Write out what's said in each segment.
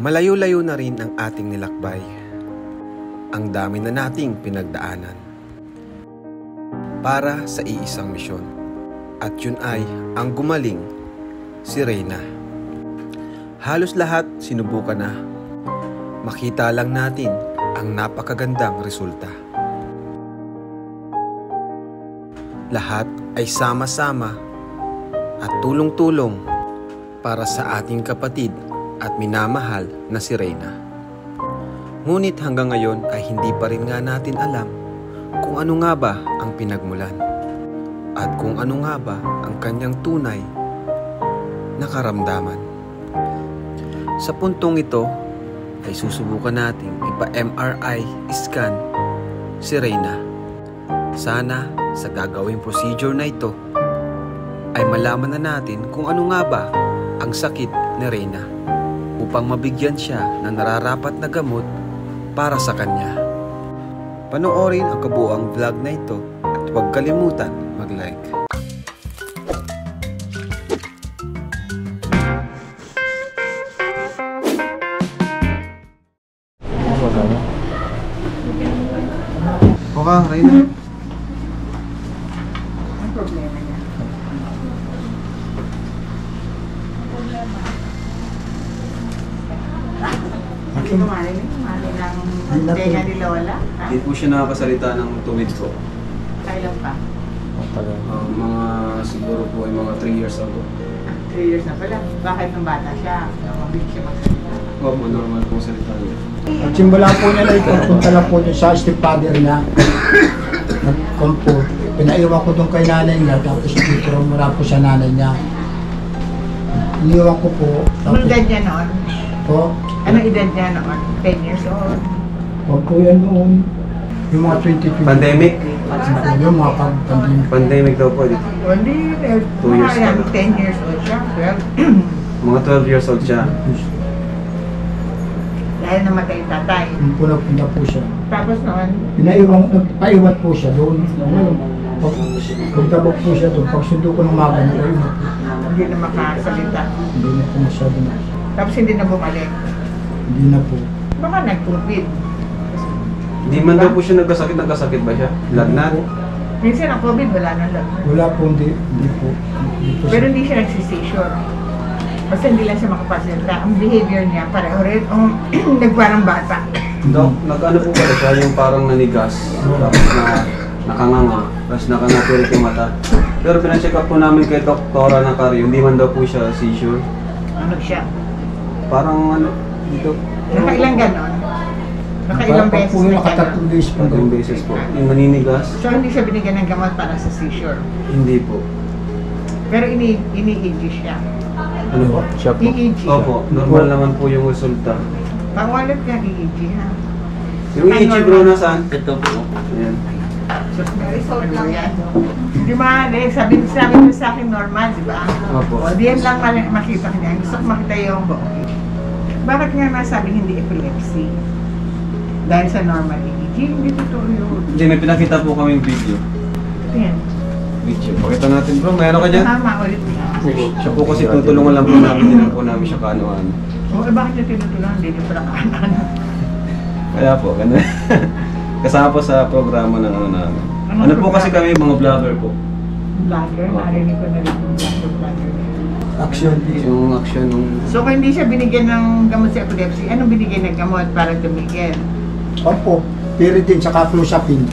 Malayo-layo na rin ang ating nilakbay. Ang dami na nating pinagdaanan para sa iisang misyon. At yun ay ang gumaling si Reyna. Halos lahat sinubukan na. Makita lang natin ang napakagandang resulta. Lahat ay sama-sama at tulong-tulong para sa ating kapatid at minamahal na si Reyna. Ngunit hanggang ngayon ay hindi pa rin nga natin alam kung ano nga ba ang pinagmulan at kung ano nga ba ang kanyang tunay na karamdaman. Sa puntong ito ay susubukan nating ipa-MRI scan si Reyna. Sana sa gagawing procedure na ito ay malaman na natin kung ano nga ba ang sakit ni Reyna upang mabigyan siya ng nararapat na gamot para sa kanya. Panoorin ang kabuuang vlog na ito at huwag kalimutan mag-like. Okay, Reyna. Ang problema niya. Hindi ko marinig. Marinig ng tenga ni Lola. Hindi po siya nakakasalita ng tuwid ko. Kailan pa? Mga siguro po ay mga 3 years ago. 3 years na pala. Bakit nung bata siya? Mabilis siya magsalita. Opo, normal pong salita niya. Ang simula po niya na ito, punta lang po niya sa stepfather niya. Nag-compo. Pinaiwan ko doon kay nanay niya, tapos dito mura po sa nanay niya. Iniwan ko po. Anong edad niya noon? Po. Anong edad niya noon? 10 years old? Huwag po yan noon. Yung mga 2020. Pandemic? Yung mga pandemic. Pandemic daw po. Hindi. 2 years Mga na. 10 years old siya. 12. Mga 12 years old siya. Dahil namatay yung tatay. Yung po napunta po siya. Tapos noon, Nagpaiwan po siya doon. Pagtabok po siya doon. Pag sundo ko ng maga, nagpaiwan po. hindi na makasalita. Hindi na po masyado na. Tapos hindi na bumalik. Hindi na po. Baka nag-COVID. Hindi man daw po siya nagkasakit. Nagkasakit ba siya? Lagnat? Minsan ang COVID, wala na lang. Wala po, hindi po. Hindi po Pero hindi siya nagsistation. Basta hindi lang siya makapasalita. Ang behavior niya, pareho rin. Nagparang bata. Dok, nag-ano po ba siya yung parang nanigas? Tapos nakanganga. Tapos nakangatirik yung mata. Pero pinacheck up po namin kay Doktora Nakario. Hindi man daw po siya seizure. Ano siya? Parang ano, dito. Nakailang ganon? Nakailang Pag beses po yung na nakatatlong days po. Yung beses po. Yung naninigas? So hindi siya binigyan ng gamot para sa seizure. Hindi po. Pero ini-EG siya. Ano po? Siya po. EEG. Opo, normal naman po yung resulta. Pangalit ka EEG ha? Yung EEG bro, nasaan? Ito po. Ayan. Result lang yan. Hindi mali. Sabi mo sa akin normal, di ba? Opo. O, diyan lang makita niya. Gusto ko makita yung buo. Bakit nga nasabing hindi epilepsy? Dahil sa normal EEG, hindi totoo yun. Hindi, may pinakita po kaming video. Yan. Video. Pakita natin bro, mayroon ka dyan? Tama ulit nga. Siya po kasi tutulungan lang po namin, hindi lang po namin siya kaano-ano. O, bakit niya tinutulungan? Hindi niyo pala kaanan. Kaya po, ganun. Kasama po sa programa ng ano namin. Anong Ano po programa? kasi kami, mga vlogger po. Vlogger, narinig ko na rin yung vlogger. Action. Yung action nung... So kung hindi siya binigyan ng gamot sa epilepsy, anong binigyan ng gamot para tumigil? Opo. Pyridine tsaka Clozapine.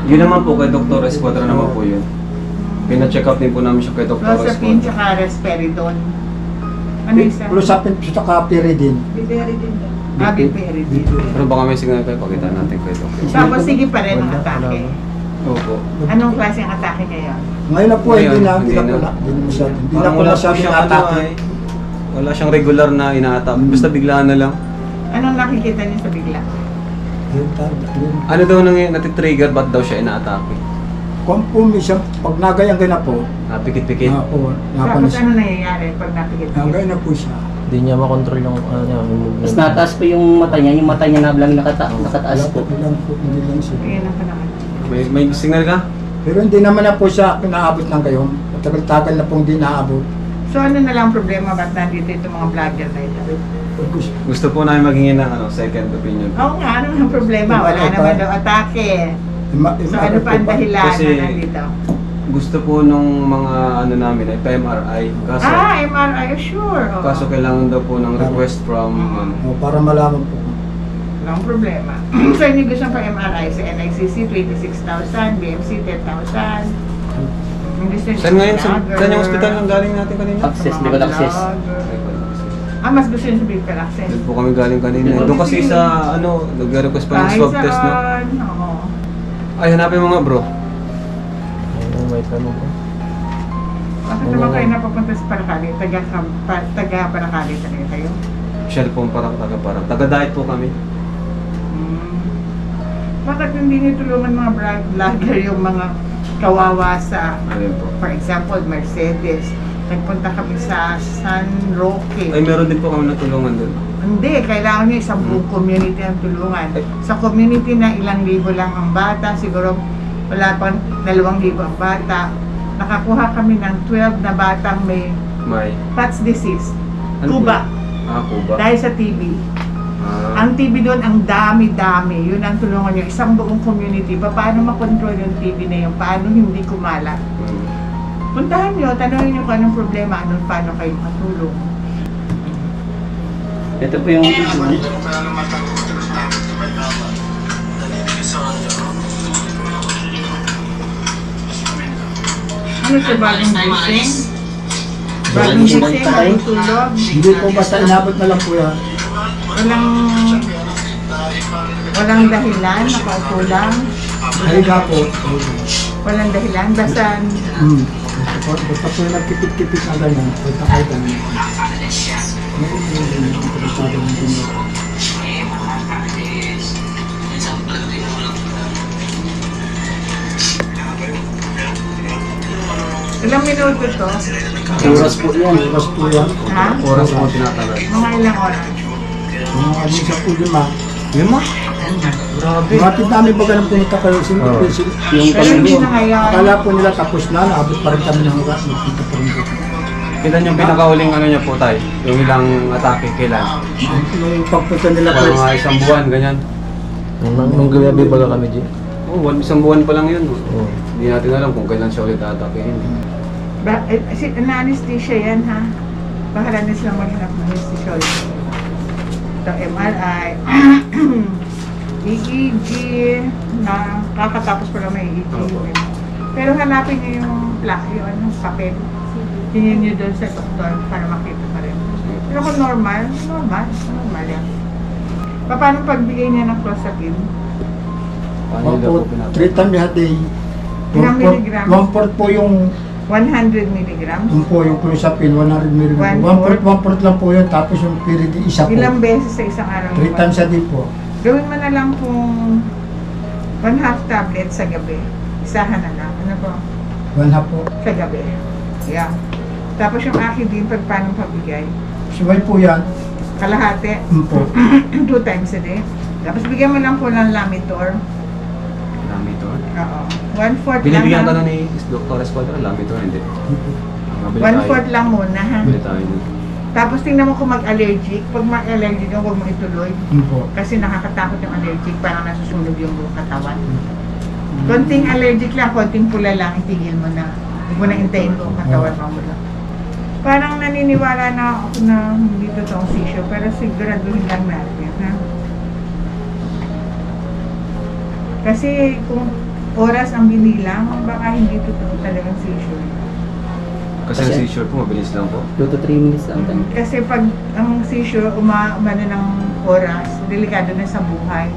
Yun naman po kay Dr. Esquadra naman po yun. Pina-check up din po namin siya kay Dr. Clozapine Esquadra. tsaka risperidone. Ano isa? Clozapine tsaka Pyridine. Biperidine. Ah, biperidine. Pero baka may signal kayo, pakita natin kay Dr. Tapos sige pa rin ang atake. Opo. Anong klase ang atake niya yun? Ngayon na po, Ngayon, hindi na hindi po na. na. Hindi na masyado. Hindi na Parang po wala po masyado siyang atake. wala siyang regular na ina-attack. Basta biglaan na lang. Anong nakikita niya sa bigla? Ano daw nang natitrigger, ba't daw siya ina-atake? Kung po minsan, pag nagayang na po, Napikit-pikit. po, Tapos napanis. ano nangyayari pag napikit? Nagayang na po siya. Hindi niya makontrol yung ano niya, yung movement. Mas nataas po yung mata niya na lang nakataas po. Wala po, hindi lang siya. Tingnan lang pa naman. May signal ka? Pero hindi naman na po siya naabot ng gayon. Matagal-tagal na pong hindi naabot. So ano na lang problema, ba't nandito itong mga vlogger na ito? Gusto po namin maghingi ng second opinion. Oo nga, ano ang problema? Wala naman daw atake. So ano pa ang dahilan Kasi na nandito? gusto po nung mga namin ay pa-MRI. Kaso, MRI, sure. Oo. kaso kailangan daw po ng request from Para malaman po. Walang problema. So hindi gusto pa MRI sa NICC, 26,000, BMC, 10,000. Saan ngayon? Saan yung hospital nang galing natin kanina? Access, medical access. Mas gusto nyo sa medical access. Doon po kami galing kanina. Doon kasi sa nag-request pa ng swab test, no? Oo. Ay, hanapin mo nga, bro. Ayun, may tanong ko. Bakit naman kayo napapunta sa Paracali? Taga-Paracali talaga kayo? Shell po para taga-diet po kami. Bakit hindi niyo tulungan mga vlogger yung mga kawawa sa, Ayun po. for example, Mercedes? Nagpunta kami sa San Roque. Ay, meron din po kami natulungan doon. Hindi, kailangan niyo isang buong community ang tulungan. Sa community na ilang libo lang ang bata, siguro wala pang 2,000 ang bata. Nakakuha kami ng 12 na batang may May. PATS disease. Ano Kuba. Kuba. Dahil sa TB. Ang TB doon, ang dami-dami. Yun ang tulungan niyo. Isang buong community. Paano makontrol yung TB na yun? Paano hindi kumalat? Puntahan niyo, tanongin niyo kung anong problema, paano kayo makatulong. Ito po yung Ano ito, bagong gising? Bagong gising, bagong tulog? Hindi po basta inabot na lang po yan. Walang dahilan, nakaupo lang. Haliga po. Walang dahilan, basta Basta po yung nagkipit-kipit na ganyan. Basta kayo ganyan. ilang minuto to? oras po yan. Oras po yan. Ha? Oras po tinatagal. Mga ilang oras? Mga ano sa po 5. Yun mo? Grabe. Matid namin baga ng punta kayo. Yung Pero hindi na ngayon. Akala po nila tapos na. Naabot pa rin kami ng oras. Nagpunta pa rin po. Kita niyo yung pinakahuling niya po tayo. Yung ilang atake kailan. Nung pagpunta nila Para po. mga isang buwan, ganyan. Nung gabi baga kami, G. Isang buwan pa lang yun. Oo. Hindi natin alam kung kailan siya ulit atakehin. Na-anesthesia yan, ha? Bahala na silang maghanap ng anesthesiologist. Ito, MRI, EEG, na kakatapos pa lang may EEG. Pero hanapin niyo yung papel. Tingin niyo doon sa doktor para makita pa rin. Pero kung normal yan. Paano pagbigay niya ng clozapine? Paano nila po 3 times a day. Ilang milligrams? 1/4 po yung 100 milligrams? yung po yung clozapine, 100 mg. 1/4 lang po yun. Tapos yung period isa po. Ilang beses sa isang araw? 3 times a day po. Gawin mo na lang kung 1/2 tablet sa gabi. Isahan na lang. Ano po? 1/2 po. Sa gabi. Yeah. Tapos yung akin din, paano pabigay? Subay po yan. Kalahati. Po. 2 times a day. Tapos bigyan mo lang po ng Lamitor. Lamitor? Oo. 1/4 lang. Binibigyan ka ha? na ni Dr. Esquadra, Lamitor, hindi. 1/4 lang muna, ha? Bili tayo nun. Tapos tingnan mo kung mag-allergic. Pag mag-allergic yung huwag mo ituloy. Po. Kasi nakakatakot yung allergic, parang nasusunog yung buong katawan. Konting allergic lang, konting pula lang, itigil mo na. Huwag mo na hintayin buong katawan mo lang. Parang naniniwala na ako na hindi totoong seizure, pero siguraduhin lang natin, ha? Kasi kung oras ang binilang, baka hindi totoo talagang seizure. Kasi ang seizure po, mabilis lang po. 2 to 3 minutes lang tayo. Kasi pag ang seizure umano ng oras, delikado na sa buhay.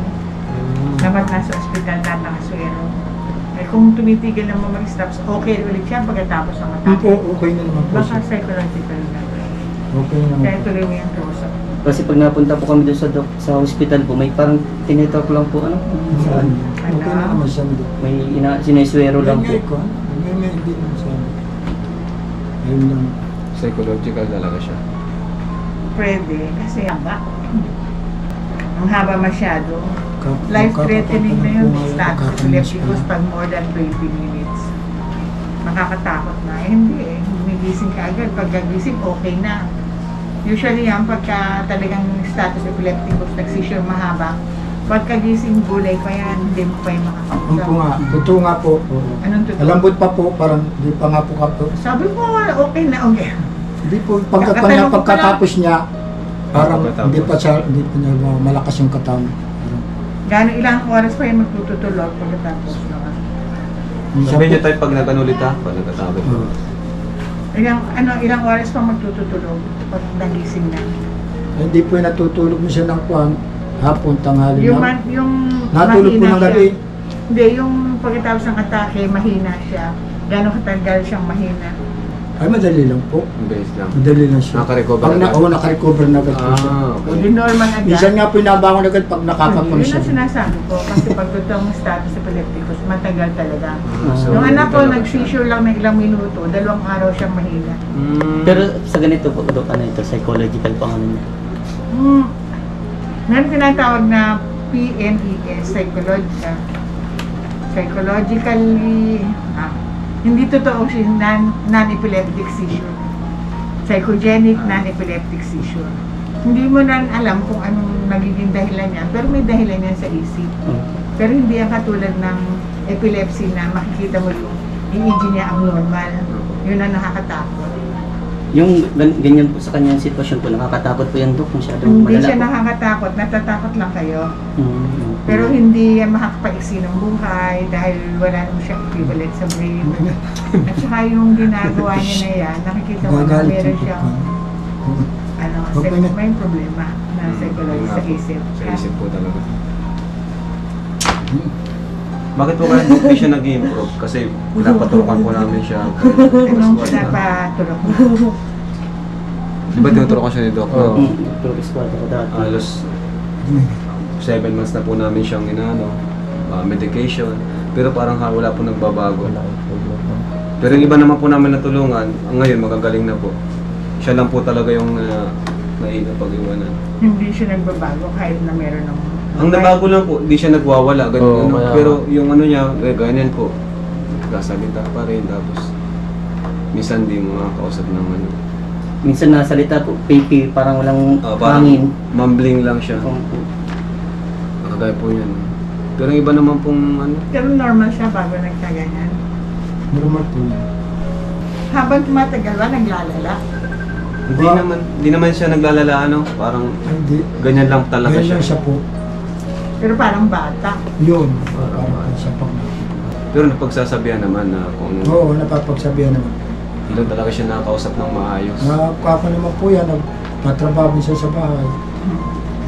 Dapat nasa ospital na nakaswero. Eh kung tumitigil ng mga stops, okay ulit siya pagkatapos ng atake. Po, okay na naman po. Baka psychological na. Okay na naman. Kaya tuloy mo yung kausap. Kasi pag napunta po kami doon sa hospital po, may parang tinitalk lang po, Saan? Okay na naman siya. may sineswero lang po. Ko. May hindi naman siya. Ayun lang. Psychological talaga siya. Pwede, kasi haba. Ang haba masyado. Kap- Life-threatening na yun. kakapagod po Status ngayon, epilepticus pag more than 20 minutes. Nakakatakot na. Eh, hindi eh. Hindi magigising ka agad. Pagkagising, okay na. Usually yan, pagka talagang status epilepticus, nagsisure mahaba, pagkagising gulay pa yan, hindi mo pa yung Ang makakausap. po nga, totoo nga po. Anong totoo? Malambot pa po, parang hindi pa nga po kapo. Sabi ko, okay na, okay. Hindi po, Kakatanong ko pagkatapos niya, parang Pagkatapos. hindi pa niya malakas yung katawan. Gano'ng ilang oras pa yung magtututulog pagkatapos naman? Sabi niyo tayo pag nag-anulit ha, pag nagkatabi po. Ilang oras pa magtutulog pag nagising na? Hindi po yung natutulog mo siya ng kwan, hapon, tanghali Yung, na. yung Natulog po mahina ng gabi. siya. Hindi, yung pagkatapos ng atake, mahina siya. Gano'ng katagal siyang mahina? Ay, madali lang po. Ang base lang. Madali lang siya. Nakarecover Pag agad? Oo, nakarecover na agad po siya. Okay. Hindi normal agad. Minsan nga po inabangon agad pag Yun nakakaponsyon. ang sinasabi ko. Kasi pag totoong status epilepticus, matagal talaga. So, Yung anak ko, talaga nag-seizure lang ng ilang minuto, 2 araw siyang mahina. Pero sa ganito po, Dok, ano ito, psychological pang ano niya. Meron tinatawag na PNES, psychologically, hindi totoo siya non-epileptic seizure. Psychogenic non-epileptic seizure. Hindi mo na alam kung anong nagiging dahilan niya, pero may dahilan yan sa isip. Pero hindi yan katulad ng epilepsy na makikita mo yung EEG niya ang normal. Yun ang nakakatakot. Yung ganyan po sa kanyang sitwasyon po, nakakatakot po yan, Dok, masyadong Hindi malala siya po. nakakatakot, natatakot lang kayo. Mm. Pero hindi yan makakapaiksi ng buhay dahil wala naman siyang equivalent sa brain. At saka yung ginagawa niya na yan, nakikita mo na Gagalit meron yung siyang Okay na. may problema na psychology sa isip. Sa isip po talaga. Bakit po kaya hindi siya nag-improve? Kasi pinapaturukan po namin siya. Anong pinapatulog mo? Di ba tinuturukan siya ni Doc? Oo. No? Progress po ako dati. Halos 7 months na po namin siyang medication. Pero parang wala po nagbabago. Pero yung iba naman po namin natulungan, ngayon magagaling na po. Siya lang po talaga yung naiina pag-iwanan. Hindi siya nagbabago kahit na meron ng... Ang nabago lang po, di siya nagwawala. Oo, Ganun, kaya- pero yung ano niya, ganyan po. Kasalinta pa rin, tapos minsan di mo makakausap ng ano. Minsan nasalita po, pipi, parang walang Parang hangin. mumbling lang siya. Opo. Nakagaya po yan. Pero yung iba naman pong ano, Pero normal siya bago nagkaganyan. Normal po yan. Habang tumatagal ba, naglalala? hindi naman siya naglalala parang Ay, hindi. ganyan lang talaga Ganyan lang siya. siya po. Pero parang bata. Yun. Parang siya pang... Pero napagsasabihan naman na kung Oo, napapagsabihan naman. doon talaga siya nakakausap ng maayos. Nakakapa naman po yan, nagtatrabaho siya sa bahay.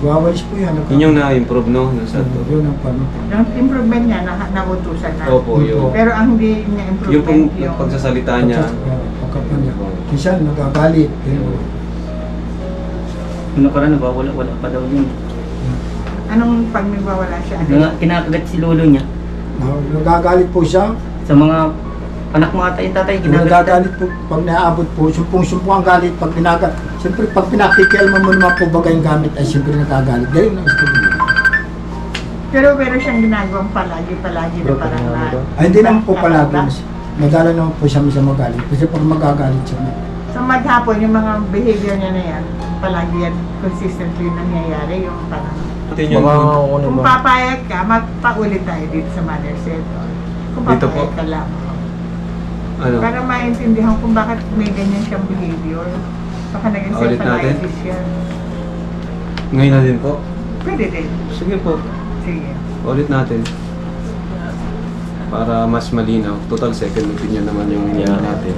Wawalis po yan. Yun yung na-improve no? Sa Yun ang pano. Yung improvement niya, nautusan na. Opo, yun. Pero ang hindi niya Yung pong improvement, pagsasalita niya, Pagkapa niya. Minsan nagagalit. Ano ka rin, wala pa daw yun. anong pag nagwawala siya? Kinakagat si lolo niya. Nagagalit po siya. Sa mga anak mga tatay, kinakagat. Nagagalit po pag naabot po. Sumpong-sumpong ang galit pag pinagat. Siyempre pag pinakikialman mo naman po bagay yung gamit ay siyempre nagagalit. Ganyan ang gusto mo. Pero siyang ginagawang palagi na parang na. Ay hindi naman po palagi. Madala naman po siya minsan magalit. Kasi pag magagalit siya. So maghapon, yung mga behavior niya na yan, palagi yan consistently nangyayari, yung parang yung, Mga ano kung ba? papayag ka, magpaulit tayo dito sa mother set. Kung Dito po? papayag ka lang. ano, Para maintindihan kung bakit may ganyan siyang behavior. Baka Ulit natin? nag-encephalitis yan. ngayon na din po. Pwede din. Sige po, Sige. ulit natin. Para mas malinaw. Total second opinion naman yung hinihingi natin.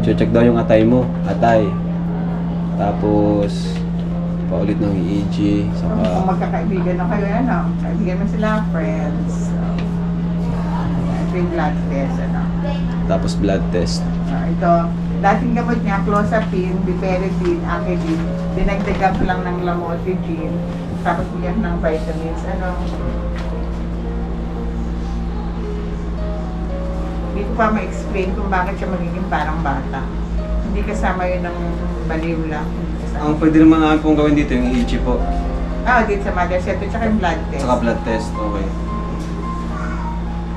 Check daw yung atay mo. Atay. Tapos, paulit ng EEG. Kung Saka, magkakaibigan na kayo, kaibigan mo sila, friends. Ito yung blood test, tapos blood test. Ito, dating gamot niya, clozapine, piperidine, acridine, dinagdagan ko lang ng lamotrigine, tapos bigyan ng vitamins, Hindi ko pa ma-explain kung bakit siya magiging parang bata. Hindi kasama yun ng baliw lang. Hindi kasama. Ang pwede naman namin pong gawin dito yung EEG po. Dito sa mother set, tsaka yung blood test. Saka blood test, okay.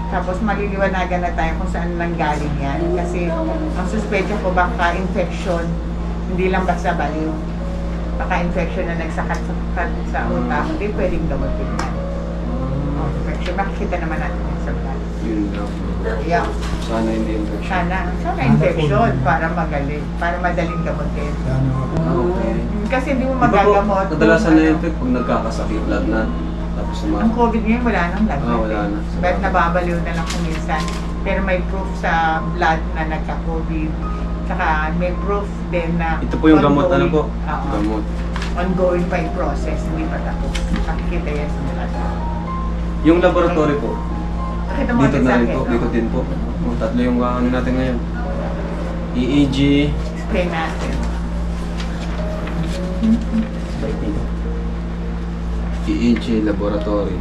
Tapos maliliwanagan na tayo kung saan nanggaling yan. Kasi ang suspecha ko baka infection, hindi lang basta baliw. Baka infection na nagsakat sa utak, hindi pwedeng gamutin yan. Infection, makikita naman natin yan sa blood. Yun lang. Yeah. Sana hindi infection. Sana infection para magaling, para madaling gamutin. Okay. Kasi hindi mo magagamot. Kadalasan na yun pag nagkakasakit, lahat na. Tapos Ang COVID ngayon, wala nang lagnat. wala na. But nababaliw na lang kung minsan. Pero may proof sa blood na nagka-COVID. Tsaka may proof din na Ito po yung gamot, ano po? Oo. Gamot. Ongoing pa yung process, hindi pa tapos. Nakikita yan sa blood. Yung laboratory po, Nakita mo dito sa na rin akin, po, no? dito din po. Tatlo yung ano natin ngayon. EEG, Explain natin. EEG laboratory.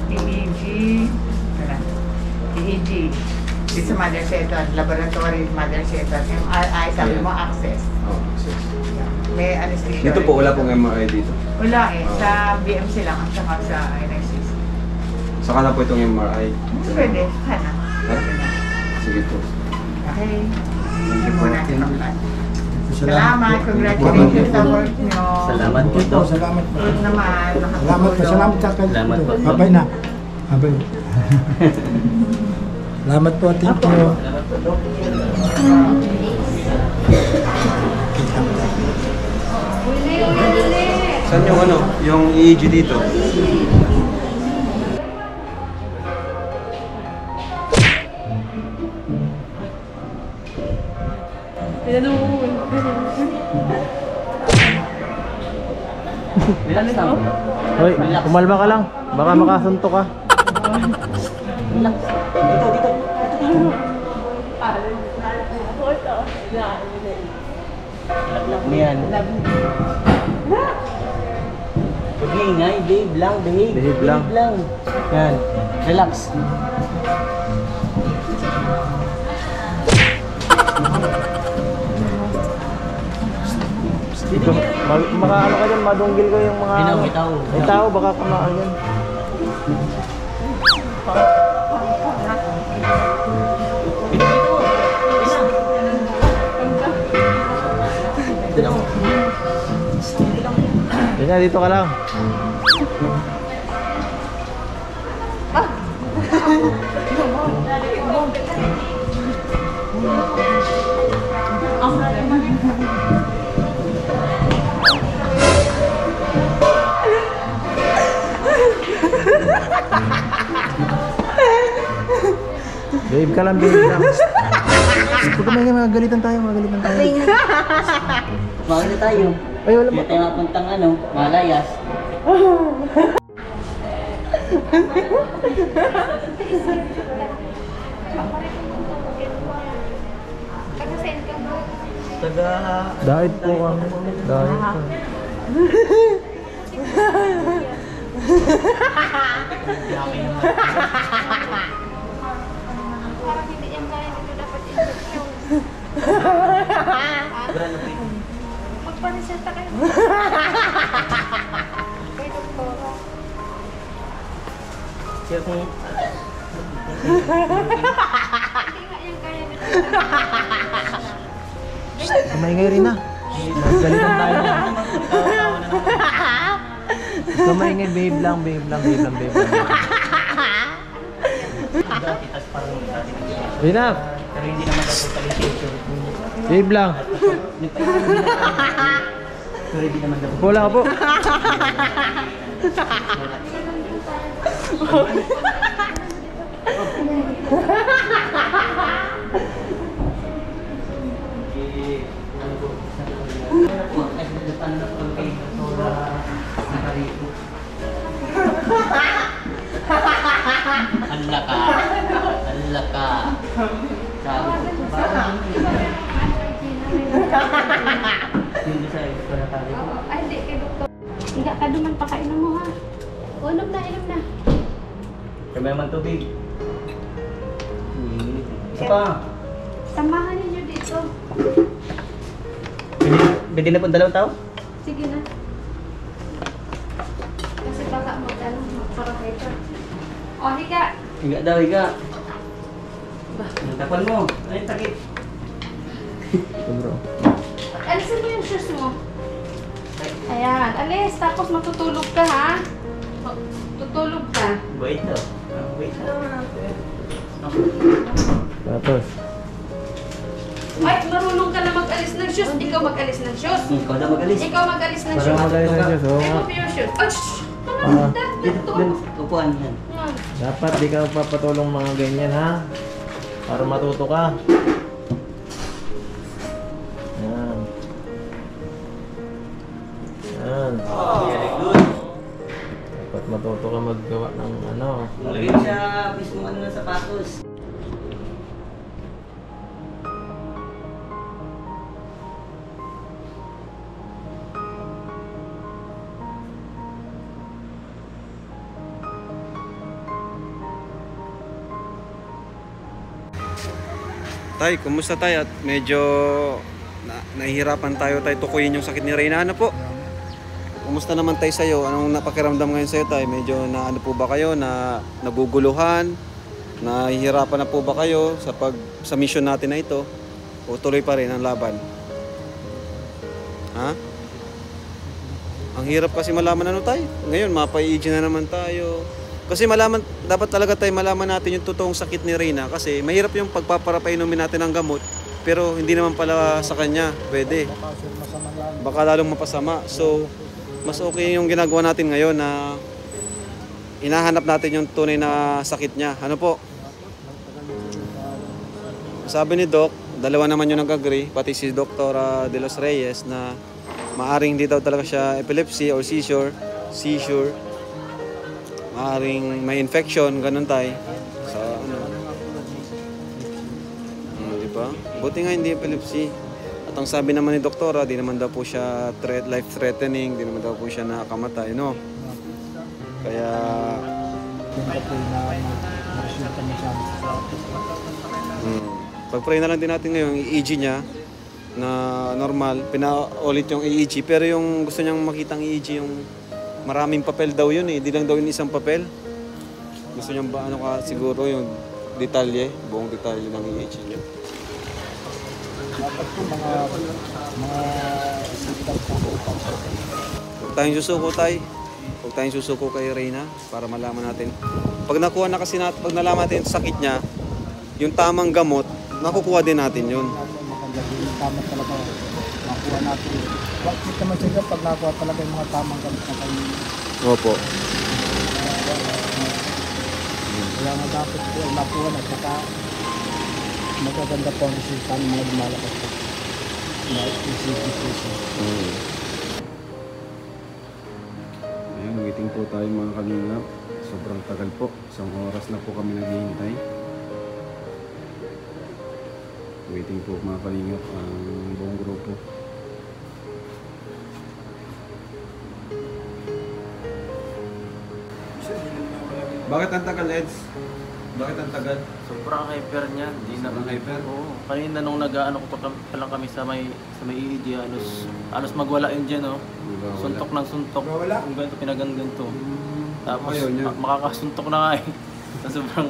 EEG, ano? EEG. Dito sa Mother Seton, laboratory Mother Seton. MRI, sabi mo, access. Oh, access. May anesthesia. Dito po wala pong MRI dito. Wala eh. Sa BMC lang at saka sa NXS. Saka na po itong MRI. Pwede. Hana. Sige po. Okay. Hindi mo natin ang Salamat. Salamat. Congratulations sa work nyo. Salamat po, Po, Dok. salamat po. Good naman. Salamat po. Salamat sa akin. Salamat po. Babay na. Babay. Salamat po. Thank you. Salamat po, Dok. Saan yung ano? Yung EEG dito? Relax lang. Hoy, kumalma ka lang. Baka makasunto ka. Relax. Dito, dito. Laglag mo yan. Huwag ingay, behave lang, behave. Behave lang. Yan, relax. Dito, makaano ka dyan, madunggil ko yung mga... Bitaw, bitaw. May tao, baka kumaan yan. Ganyan, dito ka lang. Babe ka lang, babe lang. Huwag ka magagalitan tayo, magagalitan tayo. Bakit na tayo? Ay, wala Hindi tayo mapuntang ano, malayas. Taga... Diet po kami. Diet po. Parang hindi yan kaya dito dapat injection. Magparesenta kayo. Kay doktora. Siya kung... Hindi nga yan kaya dito. Kumaingay rin na. Magagalitan tayo na. Kumaingay, babe lang, babe lang, babe lang, babe lang. Tapos parang dati. Enough! Pero hindi naman daw totalization. Babe lang. Pero hindi naman daw. Upo lang, upo. Hala ka. Hala ka. Sabi ko, parang hindi sa explanatory ko. Ay, hindi kay doktor. Higa ka duman, pakainom mo ha. O, inom na, inom na. Kami naman tubig. Isa pa. Samahan ninyo dito. Pwede na po dalawang tao? Sige na. Kasi baka mag-ano, magparakator. O, higa. Higa daw, higa. Ang takpan mo. Ay, takip. Ito bro. Alisin mo yung shoes mo. Ayan, alis. Tapos matutulog ka, ha? Tutulog ka. Wait daw. Wait daw. Tapos. Ay, marunong ka na mag-alis ng shoes. Ikaw mag-alis ng shoes. Ikaw na mag-alis. Ikaw mag-alis ng Para shoes. magaling sa Diyos. Oo nga. Remove your shoes. Ay, shh! Ah. Dito, upuan yan. Yan. Dapat di ka papatulong mga ganyan ha. Para matuto ka. Yan. Yan. Very good. Dapat matuto ka maggawa ng ano. Lagay mo siya mismo ano ng sapatos. Tay, kumusta tay? At medyo nahihirapan tayo tukuyin yung sakit ni Reyna. Ano po? Kumusta naman tayo sa'yo? Anong napakiramdam ngayon sa'yo tay? Medyo na ano po ba kayo? Na naguguluhan? Nahihirapan na po ba kayo sa mission natin na ito? O tuloy pa rin ang laban? Ha? Ang hirap kasi malaman ano tay? Ngayon, mapa-EG na naman tayo. Kasi dapat talaga tayo malaman natin yung totoong sakit ni Reyna kasi mahirap yung pagpaparapainumin natin ng gamot pero hindi naman pala sa kanya pwede. Baka lalong mapasama. So, mas okay yung ginagawa natin ngayon na hinahanap natin yung tunay na sakit niya. Ano po? Sabi ni Doc, dalawa naman yung nag-agree, pati si Dr. De Los Reyes na maaring hindi daw talaga siya epilepsy or seizure. Maaring may infection, ganun tayo. Sa ano. Di ba? Buti nga hindi epilepsy. At ang sabi naman ni doktora, di naman daw po siya life-threatening, di naman daw po siya nakakamatay, no? Kaya... Pag-pray na lang din natin ngayon, yung EEG niya na normal, pinaulit yung EEG, pero yung gusto niyang makitang EEG yung maraming papel daw yun eh. Hindi lang daw yun isang papel. Gusto niya ba ano ka siguro yung detalye, buong detalye ng EEG niya. Dapat po mga Huwag tayong susuko tayo. Huwag tayong susuko kay Reyna para malaman natin. Pag nakuha na kasi natin, pag nalaman natin yung sakit niya, yung tamang gamot, nakukuha din natin yun. maganda din yung tama talaga. Makuha natin. Bakit naman siya pag nakuha talaga yung mga tamang gamit na kayo. Opo. Kaya nga dapat po ay makuha na saka magaganda po ang resulta ng mga lumalakas po. Ayan, waiting po tayo mga kalingap. Sobrang tagal po. 1 oras na po kami naghihintay. Waiting po mga kalingap ang buong grupo. Bakit ang tagal, Eds? Bakit ang tagal? Sobrang hyper niya. Di na, Sobrang hyper? Oo. Kanina nung nag-ano ko pa lang kami sa may EEG, halos magwala yun dyan, oh. Diba, Suntok ng suntok. Kung ganito, pinaganto. Tapos Ayaw niya. makakasuntok na nga eh. Sobrang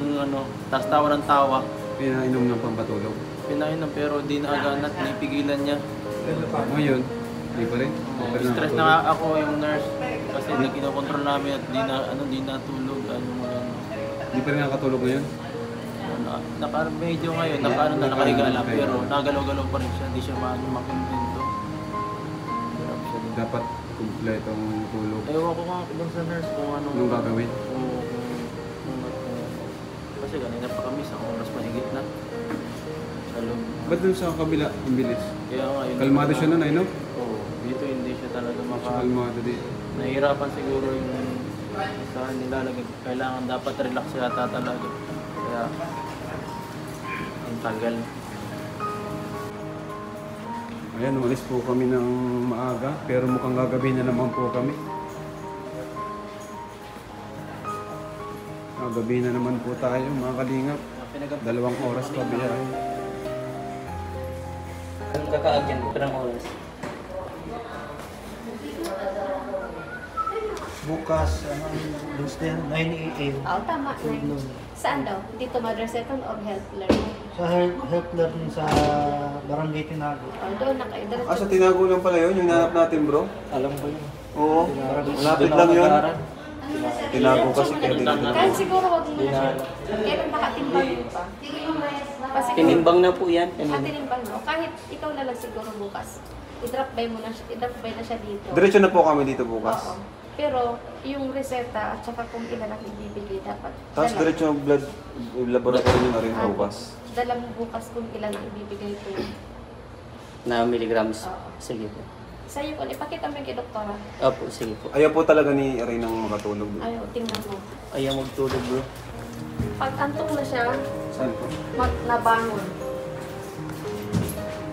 tas tawa ng tawa. Pinainom ng pampatulog. Pinainom pero di na aganat, nipigilan niya. Ngayon, di pa rin? Stress na nga ako yung nurse kasi kinokontrol namin at di natulog. Di pa rin nakatulog ngayon? Medyo ngayon, nakahiga lang pero nagalaw-galaw pa rin siya, hindi siya makimpinto. Hirap siya din. Dapat kumpletong tulog. Ewan ko nga doon sa nurse kung ano. Anong gagawin? Kasi kanina pa kami sa oras mahigit na. Sa loob. Ba't dun sa kabila, ang bilis? Kaya nga yun. Kalmado siya nun, ay no? Oo, dito hindi siya talaga Kalmado dito. Nahihirapan siguro yung sa nilalagay. Kailangan dapat relax yata talaga. Kaya ang tagal. Ayan, umalis po kami ng maaga, pero mukhang gagabi na naman po kami. Gagabi na naman po tayo, mga kalingap. 2 oras pa biyahe. Anong kakaagyan ko? Perang oras. Bukas, Wednesday, 9 a.m. Oo, tama. Saan daw? Dito Madrasatan or Health Learning? Sa health learning sa Barangay Tinago. Doon na kayo. Diretso. Sa Tinago lang pala yun, yung nanap natin bro. Alam ko yun. Oo, malapit lang yun. Tinago kasi kaya din. Kahit siguro wag mo na siya. Kailan nakatimbang mo pa? Kasi Tinimbang na po yan. tinimbang mo. Kahit ikaw na lang siguro bukas. I-drop by mo na siya, i-drop by na siya dito. Diretso na po kami dito bukas. Oo. Pero yung reseta at saka kung ilan ang ibibigay dapat. Tapos dala. diretso yung blood laboratory nyo na rin bukas. Dala mo bukas kung ilan ang ibibigay ko. Na milligrams. Oo. Sige po. Sa'yo ko, ipakita mo yung kay doktora. Opo, sige po. Ayaw po talaga ni Reyna makatulog. Ayaw, tingnan mo. Ayaw magtulog bro. Pag antok na siya, Saan po? nabangon.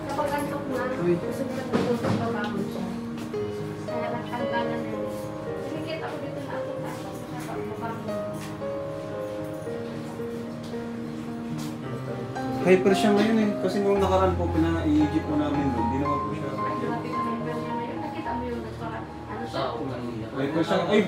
Kapag antok na, gusto niya natutulog, nabangon siya. Kaya lang tanggalan na yun. Nakikita ko dito na antok na antok na siya pag nabangon. Hyper siya ngayon eh. Kasi nung nakaraan po, pina-EEG po namin doon. Hindi naman po siya. Ay, grabe ka na yung niya ngayon. Nakita mo yun, nagparang, ano siya? Hyper siya. Ay,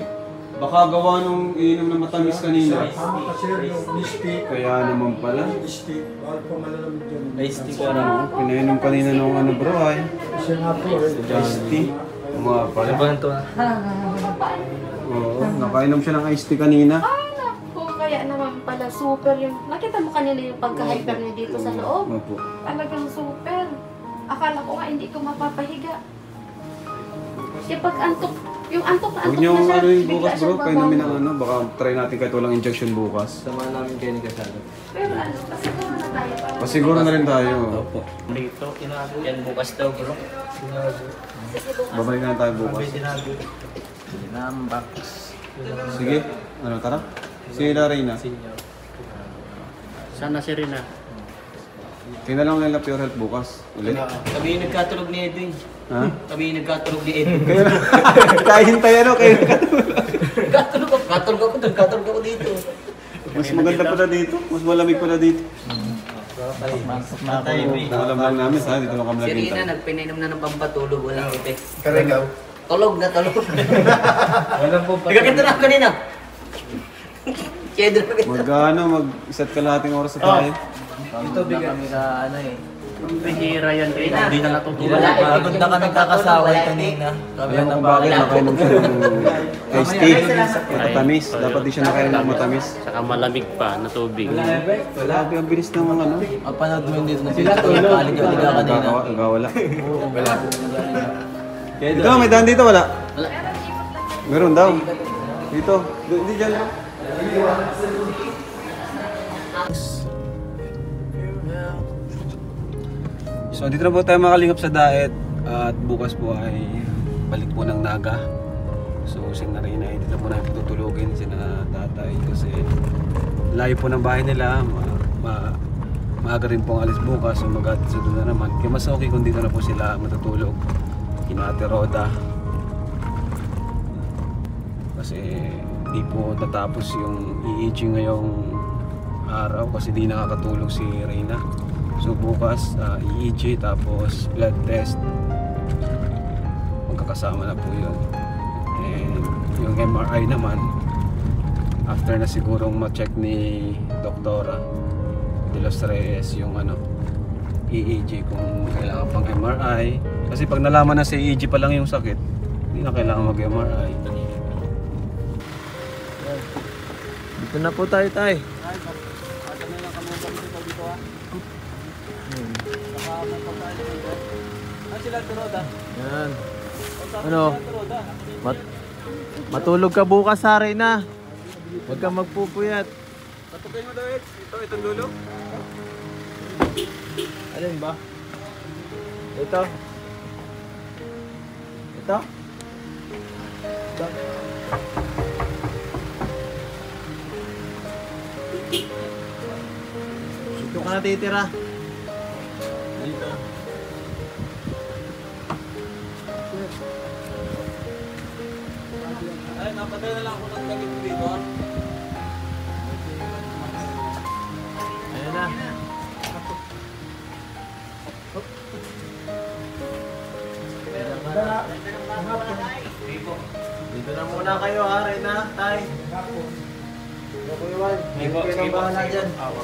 baka gawa nung iinom na matamis kanina. Tama kasi yung mystic. Kaya naman pala. Mystic. Bawal po malalamig yun. Nice ka na. Pinainom kanina nung ano bro ay. Kasi nga po Iced tea. Mga pala. Ito Oo, nakainom siya ng iced tea kanina. Ay, naku, kaya naman pala super yung, nakita mo kanina yung pagka-hyper niya dito sa loob. Opo. Talagang super. Akala ko nga hindi ko mapapahiga. Kaya pag antok, yung antok na Huwag antok niyo na siya, ano yung bigla bukas bro, siyang painumin ng babangon. ano. Baka try natin kahit walang injection bukas. Samahan namin kayo ni Kasado. Pero ano, pasiguro na tayo. Para Pasiguro na rin tayo. Opo. Dito, tinago. Yan bukas daw bro. Tinago. Babalik na tayo bukas. Tinago. Tinambak. Sige, ano tara? Sila Reyna. Senior. Sana si Rina. Tingnan lang nila pure health bukas. Ulit. Kami yung nagkatulog ni Edwin. Ha? Kami yung nagkatulog ni Edwin. Kayo na. Kaya hintay ano, kayo na. Katulog ako dito. Mas maganda pala dito. Mas malamig pala dito. Matay, Alam lang namin sa dito lang kami Si Rina naghintay. nagpinainom na ng pampatulog, walang effect. Pero ikaw? Tulog na tulog. Walang po pa. Nagkakita na ako kanina. Cheddar na kita. Mag-isa't kalahating oras sa tayo. Ito bigyan kami sa ano eh. Pahira yan, Rina. Hindi na natutulog. Pagod na ka nagkakasaway kanina. Kami Alam ang mo bakit bakit. nakainom siya ng iced tea. Matamis. Dapat di siya nakainom ng matamis. Saka malamig pa na tubig. Grabe, ang bilis ng mga ano. Panood mo yung dito na sila tulog. Kalig-kalig ka kanina. Nagawala. Dito, may daan dito, wala? Meron daw. Dito. Hindi dyan lang. So dito na po tayo makalingap sa diet at bukas po ay balik po ng Naga. So si Reyna ay dito po namin tutulugin sina tatay kasi layo po ng bahay nila. Maaga rin po ang alis bukas so mag-atis doon na naman. Kaya mas okay kung dito na po sila matutulog. Kina Ate Roda. Kasi di po natapos yung EEG ngayong araw kasi di nakakatulog si Reyna. So bukas EEG tapos blood test. Magkakasama na po yun. And yung MRI naman after na sigurong ma-check ni Doktora De Los Reyes yung ano EEG kung kailangan pang MRI. Kasi pag nalaman na sa EEG pa lang yung sakit, hindi na kailangan mag-MRI. Dito na po tayo tay. Yan. Ano? Matulog ka bukas sa Reyna. Huwag kang magpupuyat. Patukay mo daw itong dulo. Alin ba? Ito. Ito? Ito. Dito ka na titira. Dito. Ay, napatay na lang ako ng gamit ko dito. Ayan na. Dito na muna kayo ha, Reyna, tay. Sige po, sige po. Awa.